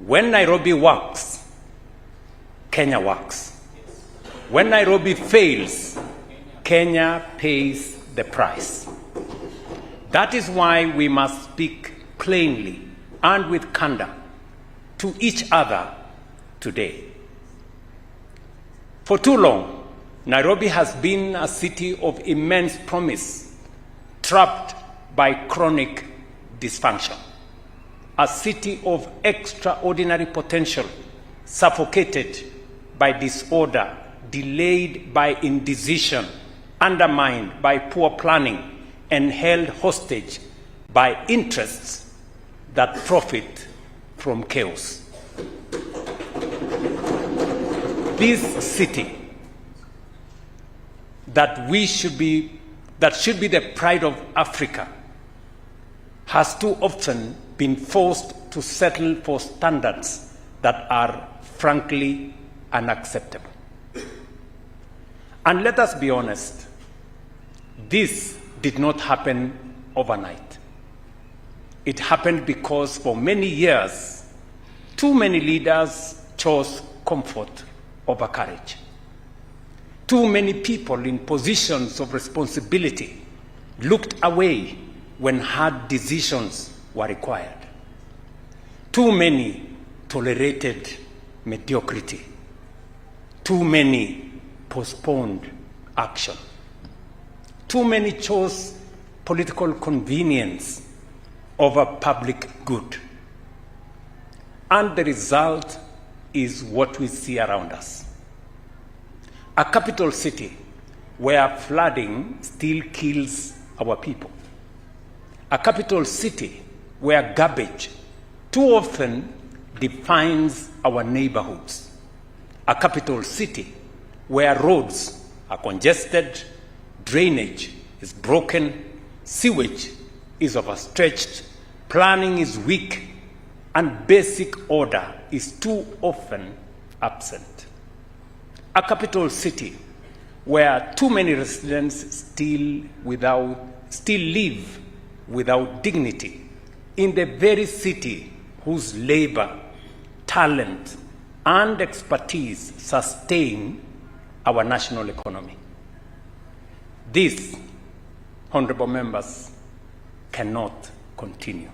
When Nairobi works, Kenya works. When Nairobi fails, Kenya pays the price. That is why we must speak plainly and with candor to each other today. For too long, Nairobi has been a city of immense promise, trapped by chronic dysfunction. A city of extraordinary potential, suffocated by disorder, delayed by indecision, undermined by poor planning, and held hostage by interests that profit from chaos. This city that should be the pride of Africa has too often been forced to settle for standards that are frankly unacceptable. And let us be honest, this did not happen overnight. It happened because for many years, too many leaders chose comfort over courage. Too many people in positions of responsibility looked away when hard decisions were required. Too many tolerated mediocrity. Too many postponed action. Too many chose political convenience over public good. And the result is what we see around us. A capital city where flooding still kills our people. A capital city where garbage too often defines our neighborhoods. A capital city where roads are congested, drainage is broken, sewage is overstretched, planning is weak, and basic order is too often absent. A capital city where too many residents still live without dignity in the very city whose labor, talent, and expertise sustain our national economy. This, honorable members, cannot continue.